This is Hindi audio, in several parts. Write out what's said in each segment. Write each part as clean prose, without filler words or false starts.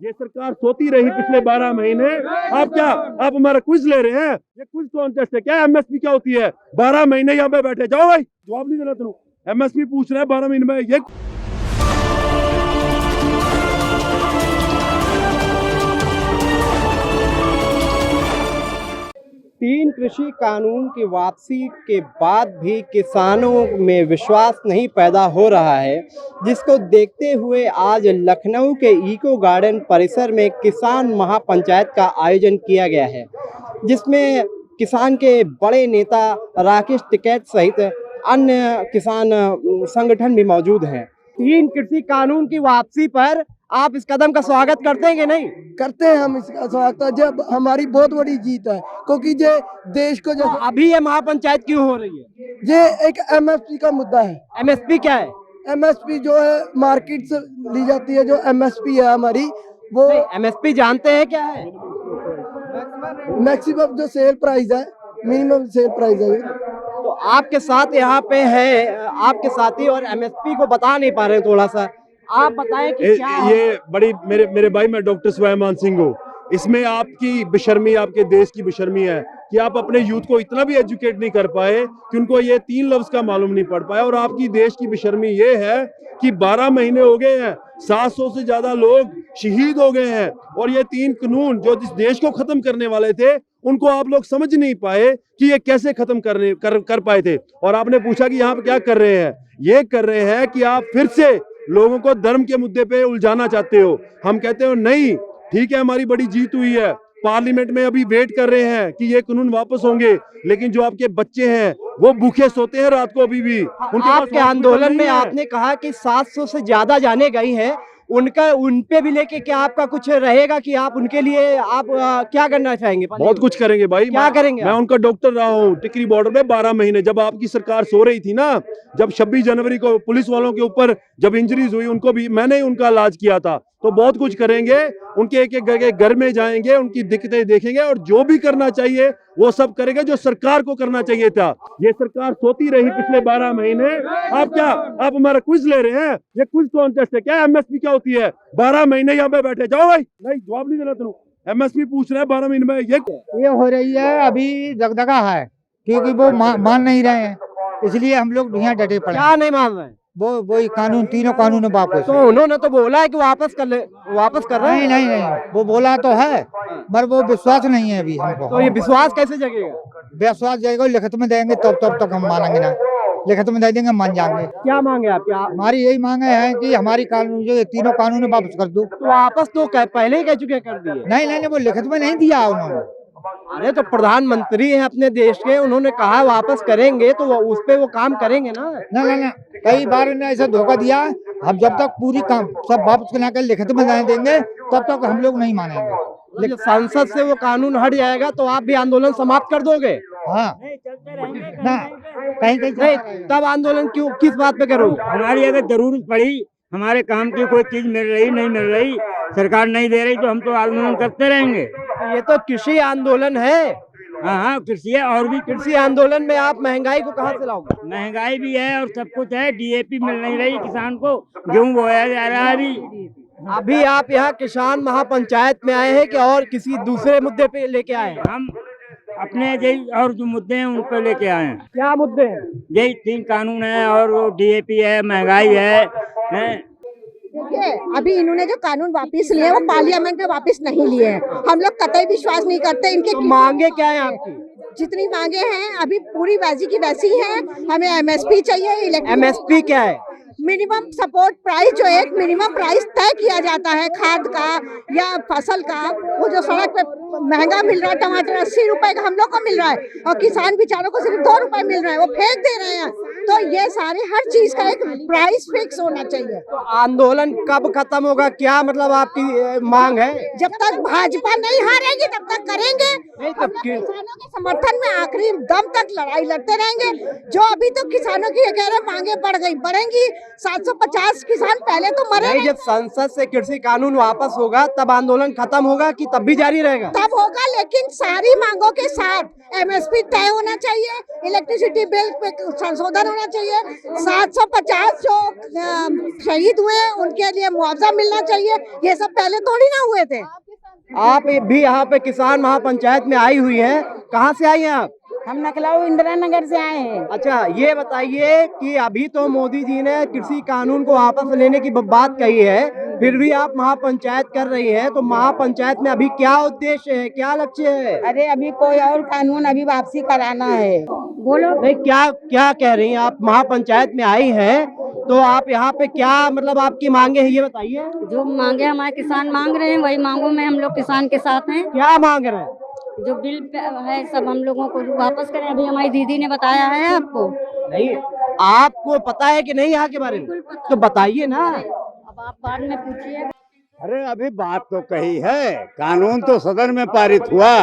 ये सरकार सोती रही पिछले 12 महीने। आप क्या, आप हमारा क्विज ले रहे हैं? ये क्विज कॉन्टेस्ट है क्या? एमएसपी क्या होती है? 12 महीने यहाँ पे बैठे, जाओ भाई, जवाब नहीं देना तुम। एमएसपी पूछ रहे हैं 12 महीने में ये। तीन कृषि कानून की वापसी के बाद भी किसानों में विश्वास नहीं पैदा हो रहा है, जिसको देखते हुए आज लखनऊ के इको गार्डन परिसर में किसान महापंचायत का आयोजन किया गया है, जिसमें किसान के बड़े नेता राकेश टिकैत सहित अन्य किसान संगठन भी मौजूद हैं। तीन कृषि कानून की वापसी पर आप इस कदम का स्वागत करते हैं कि नहीं? करते हैं हम इसका स्वागत। जब हमारी बहुत बड़ी जीत है, क्योंकि ये देश को तो अभी ये महापंचायत क्यों हो रही है? ये एक एमएसपी का मुद्दा है। एमएसपी क्या है? एमएसपी जो है मार्केट से ली जाती है, जो एमएसपी है हमारी वो एमएसपी जानते हैं क्या है? मैक्सिमम जो सेल प्राइस है, मिनिमम सेल प्राइस है। तो आपके साथ यहाँ पे है आपके साथी और एमएसपी को बता नहीं पा रहे हैं, थोड़ा सा आप बताएं कि क्या है? ये बड़ी मेरे भाई, मैं डॉक्टर स्वयंमान सिंह हूँ। इसमें आपकी बेशर्मी, आपके देश की बेशर्मी है कि आप अपने यूथ को इतना भी एजुकेट नहीं कर पाए कि उनको ये 3 लफ्ज का मालूम नहीं पड़ पाया। और आपकी देश की बेशर्मी ये है कि 12 महीने हो गए हैं, 700 से ज्यादा लोग शहीद हो गए हैं, और ये 3 कानून जो इस देश को खत्म करने वाले थे, उनको आप लोग समझ नहीं पाए कि ये कैसे खत्म कर पाए थे। और आपने पूछा कि यहाँ पे क्या कर रहे हैं? ये कर रहे हैं कि आप फिर से लोगों को धर्म के मुद्दे पे उलझाना चाहते हो। हम कहते हो नहीं, ठीक है, हमारी बड़ी जीत हुई है, पार्लियामेंट में अभी वेट कर रहे हैं कि ये कानून वापस होंगे, लेकिन जो आपके बच्चे हैं वो भूखे सोते हैं रात को अभी भी। उनके आपके आंदोलन में आपने कहा कि 700 से ज्यादा जाने गई हैं, उनका उन पे भी लेके क्या आपका कुछ रहेगा कि आप उनके लिए आप क्या करना चाहेंगे? बहुत कुछ करेंगे भाई। क्या करेंगे? मैं उनका डॉक्टर रहा हूँ टिकरी बॉर्डर पे 12 महीने। जब आपकी सरकार सो रही थी ना, जब 26 जनवरी को पुलिस वालों के ऊपर जब इंजरीज हुई, उनको भी मैंने ही उनका इलाज किया था। तो बहुत कुछ करेंगे, उनके एक एक घर में जाएंगे, उनकी दिक्कतें देखेंगे, और जो भी करना चाहिए वो सब करेंगे जो सरकार को करना चाहिए था। ये सरकार सोती रही पिछले 12 महीने। आप क्या, आप हमारा क्विज ले रहे हैं? ये क्विज कॉन्टेस्ट है क्या? एमएसपी क्या होती है? 12 महीने यहाँ पे बैठे, जाओ भाई, नहीं जवाब नहीं देना तुम। एमएसपी पूछ रहे हैं 12 महीने में ये हो रही है। अभी दगदगा है क्योंकि वो मान नहीं रहे हैं, इसलिए हम लोग यहाँ डटे पड़े। क्या नहीं मान रहे हैं? वो कानून, तीनों कानून वापस। तो उन्होंने तो बोला है कि वापस कर रहे हैं। नहीं, वो बोला तो है, पर वो विश्वास नहीं है अभी हमको। तो ये विश्वास कैसे जगेगा? विश्वास जाएगा, लिखित में देंगे तब तक हम मानेंगे ना। लिखित में दे देंगे, मान जाएंगे। क्या मांगे आप? क्या हमारी यही मांगे हैं कि हमारी कानून, जो तीनों कानून वापस कर दो। तो वापस तो पहले ही कह चुके, कर दिए। नहीं, वो लिखित में नहीं दिया उन्होंने। अरे तो प्रधानमंत्री हैं अपने देश के, उन्होंने कहा वापस करेंगे, तो उस पे वो काम करेंगे ना। ना, कई बार इन्हें ऐसा धोखा दिया। हम जब तक पूरी काम सब वापस करा कर लिखित में देंगे, तब तक हम लोग नहीं मानेंगे। लेकिन संसद से वो कानून हट जाएगा तो आप भी आंदोलन समाप्त कर दोगे? हाँ, ना कहीं नहीं, तब आंदोलन क्यों, किस बात पे करोगे? हमारी अगर जरूरत पड़ी, हमारे काम की कोई चीज मिल रही नहीं मिल रही, सरकार नहीं दे रही, तो हम तो आंदोलन करते रहेंगे। ये तो कृषि आंदोलन है। हाँ, कृषि है, और भी कृषि आंदोलन में आप महंगाई को कहाँ से लाओगे? महंगाई भी है और सब कुछ है। डीएपी मिल नहीं रही किसान को, गेहूं बोया जा रहा है अभी आप यहाँ किसान महापंचायत में आए हैं कि और किसी दूसरे मुद्दे पे लेके आए हैं? हम अपने यही और जो मुद्दे हैं उन पर लेके आए हैं। क्या मुद्दे हैं? यही 3 कानून है, और वो डीएपी है, महंगाई है। देखिए, अभी इन्होंने जो कानून वापस लिए वो पार्लियामेंट में वापस नहीं लिए हैं। हम लोग कतई विश्वास नहीं करते इनके। तो मांगे क्या है आपकी? जितनी मांगे हैं अभी पूरी वैसी की वैसी हैं। हमें एमएसपी चाहिए। एमएसपी क्या है? मिनिमम सपोर्ट प्राइस, जो एक मिनिमम प्राइस तय किया जाता है खाद का या फसल का। वो जो सड़क पे महंगा मिल रहा है, टमाटर 80 रुपए का हम लोग को मिल रहा है, और किसान बेचारों को सिर्फ 2 रुपए मिल रहा है, वो फेंक दे रहे हैं। तो ये सारे हर चीज का एक प्राइस फिक्स होना चाहिए। तो आंदोलन कब खत्म होगा? क्या मतलब आपकी मांग है? जब तक भाजपा नहीं हारेगी तब तक करेंगे। नहीं, तब किसानों के समर्थन में आखिरी दम तक लड़ाई लड़ते रहेंगे। जो अभी तो किसानों की कह रहे मांगे बढ़ेंगी। 750 किसान पहले तो मरे नहीं। जब संसद से कृषि कानून वापस होगा तब आंदोलन खत्म होगा कि तब भी जारी रहेगा? तब होगा, लेकिन सारी मांगों के साथ एमएसपी तय होना चाहिए, इलेक्ट्रिसिटी बिल पे संशोधन होना चाहिए, 750 जो शहीद हुए उनके लिए मुआवजा मिलना चाहिए। ये सब पहले थोड़ी ना हुए थे। आप भी यहाँ पे किसान महापंचायत में आई हुई हैं, कहाँ से आई हैं आप? हम नकलाऊ इंदिरा नगर से आए हैं। अच्छा, ये बताइए कि अभी तो मोदी जी ने कृषि कानून को वापस लेने की बात कही है, फिर भी आप महापंचायत कर रही हैं, तो महापंचायत में अभी क्या उद्देश्य है, क्या लक्ष्य है? अरे अभी कोई और कानून अभी वापसी कराना है। बोलो। नहीं, क्या क्या कह रही हैं आप? महापंचायत में आई हैं तो आप यहाँ पे क्या मतलब आपकी मांगे हैं, ये बताइए। जो मांगे हमारे किसान मांग रहे हैं वही मांगों में हम लोग किसान के साथ हैं। क्या मांग रहे हैं? जो बिल है सब हम लोगों को वापस करें। अभी हमारी दीदी ने बताया है आपको। नहीं, आपको पता है कि नहीं यहाँ के बारे में? तो बताइए ना। अब आप बाद में पूछिए। अरे अभी बात तो कही है, कानून तो सदन में पारित हुआ,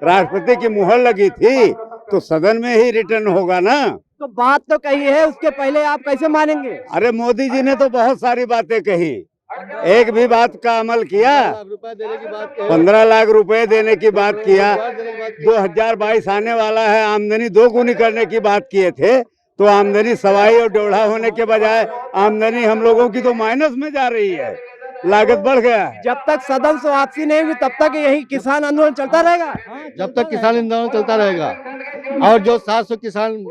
राष्ट्रपति की मुहर लगी थी, तो सदन में ही रिटर्न होगा ना। तो बात तो कही है, उसके पहले आप कैसे मानेंगे? अरे मोदी जी ने तो बहुत सारी बातें कही, एक भी बात का अमल किया। 15 लाख रुपए देने की बात किया। 2022 आने वाला है, आमदनी दोगुनी करने की बात किए थे, तो आमदनी सवाई और डोढ़ा होने के बजाय आमदनी हम लोगों की तो माइनस में जा रही है, लागत बढ़ गया है। जब तक सदन से वापसी नहीं हुई तब तक यही किसान आंदोलन चलता रहेगा। जब तक किसान आंदोलन चलता रहेगा, और जो 700 किसान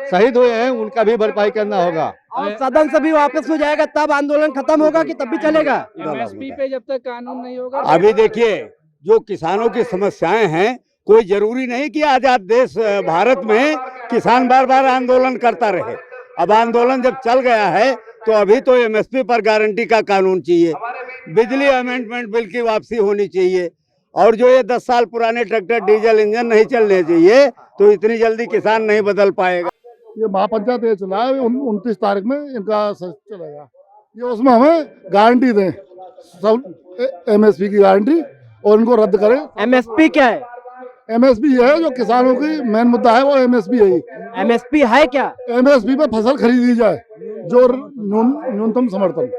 शहीद हुए हैं उनका भी भरपाई करना होगा। और सदन से भी वापस हो जाएगा तब आंदोलन खत्म होगा कि तब भी चलेगा? एमएसपी पे जब तक कानून नहीं होगा। अभी देखिए, जो किसानों की समस्याएं हैं, कोई जरूरी नहीं कि आजाद देश भारत में किसान बार बार आंदोलन करता रहे। अब आंदोलन जब चल गया है तो अभी तो एमएसपी पर गारंटी का कानून चाहिए, बिजली अमेंडमेंट बिल की वापसी होनी चाहिए, और जो ये 10 साल पुराने ट्रैक्टर डीजल इंजन नहीं चलने चाहिए, तो इतनी जल्दी किसान नहीं बदल पाएगा। ये महापंचायत ये चला है, 29 तारीख में इनका चलेगा। ये उसमें हमें गारंटी दें, सब एमएसपी की गारंटी, और इनको रद्द करें। एमएसपी क्या है? एमएसपी है जो किसानों की मेन मुद्दा है, वो एमएसपी है। एमएसपी है क्या? एमएसपी पे फसल खरीदी जाए, जो न्यूनतम समर्थन।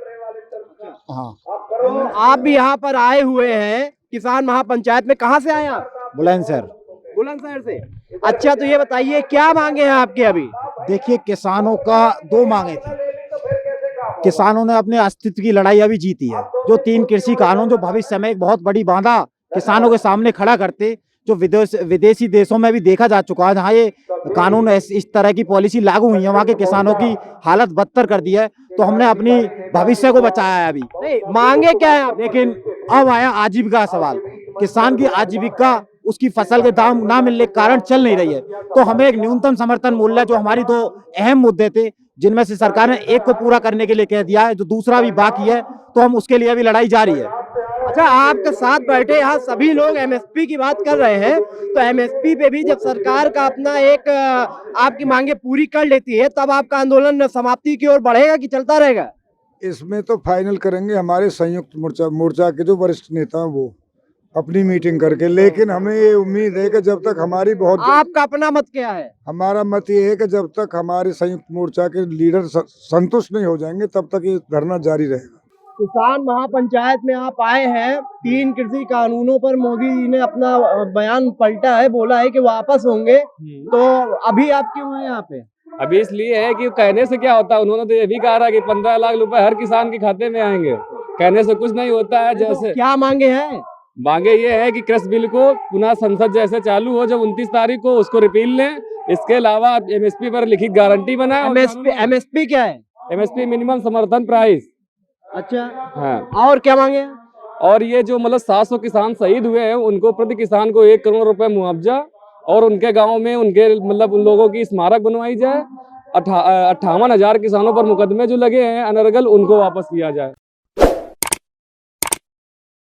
हाँ, तो आप भी यहाँ पर आए हुए हैं किसान महापंचायत में, कहाँ से आए आप? बुलंदशहर। बुलंदशहर से। अच्छा, तो ये बताइए क्या मांगे हैं आपके अभी? देखिए, किसानों का 2 मांगे थी। किसानों ने अपने अस्तित्व की लड़ाई अभी जीती है। जो 3 कृषि कानून जो भविष्य में एक बहुत बड़ी बाधा किसानों के सामने खड़ा करते, जो विदेशी देशों में भी देखा जा चुका है, जहाँ ये कानून इस तरह की पॉलिसी लागू हुई है, वहाँ के किसानों की हालत बदतर कर दी है। तो हमने अपनी भविष्य को बचाया है। अभी नहीं, मांगे क्या है? लेकिन अब आया आजीविका का सवाल। किसान की आजीविका उसकी फसल के दाम ना मिलने के कारण चल नहीं रही है। तो हमें एक न्यूनतम समर्थन मूल्य, जो हमारी 2 अहम मुद्दे थे, जिनमें से सरकार ने एक को पूरा करने के लिए कह दिया है, जो दूसरा भी बाकी है, तो हम उसके लिए अभी लड़ाई जारी है। अच्छा, आपके साथ बैठे यहाँ सभी लोग एमएसपी की बात कर रहे हैं, तो एमएसपी पे भी जब सरकार का अपना एक आपकी मांगे पूरी कर लेती है, तब आपका आंदोलन समाप्ति की ओर बढ़ेगा कि चलता रहेगा? इसमें तो फाइनल करेंगे हमारे संयुक्त मोर्चा के जो वरिष्ठ नेता हैं, वो अपनी मीटिंग करके। लेकिन हमें ये उम्मीद है कि जब तक हमारी आपका अपना मत क्या है? हमारा मत ये है कि जब तक हमारे संयुक्त मोर्चा के लीडर संतुष्ट नहीं हो जाएंगे, तब तक ये धरना जारी रहेगा। किसान महापंचायत में आप आए हैं, 3 कृषि कानूनों पर मोदी जी ने अपना बयान पलटा है, बोला है कि वापस होंगे, तो अभी आप क्यों हैं यहाँ पे? अभी इसलिए है कि कहने से क्या होता है, उन्होंने तो ये भी कहा था कि 15 लाख रुपए हर किसान के खाते में आएंगे, कहने से कुछ नहीं होता है। जैसे तो क्या मांगे हैं? मांगे ये है कि कृषि बिल को पुनः संसद जैसे चालू हो, जब 29 तारीख को उसको रिपील लें। इसके अलावा एमएसपी पर लिखित गारंटी बनाए। एमएसपी क्या है? एमएसपी मिनिमम समर्थन प्राइस। अच्छा, हाँ। और क्या मांगे? और ये जो मतलब 700 किसान शहीद हुए हैं, उनको प्रति किसान को 1 करोड़ रुपए मुआवजा, और उनके गांव में उनके मतलब उन लोगों की स्मारक बनवाई जाए। 58,000 किसानों पर मुकदमे जो लगे हैं अनर्गल, उनको वापस किया जाए।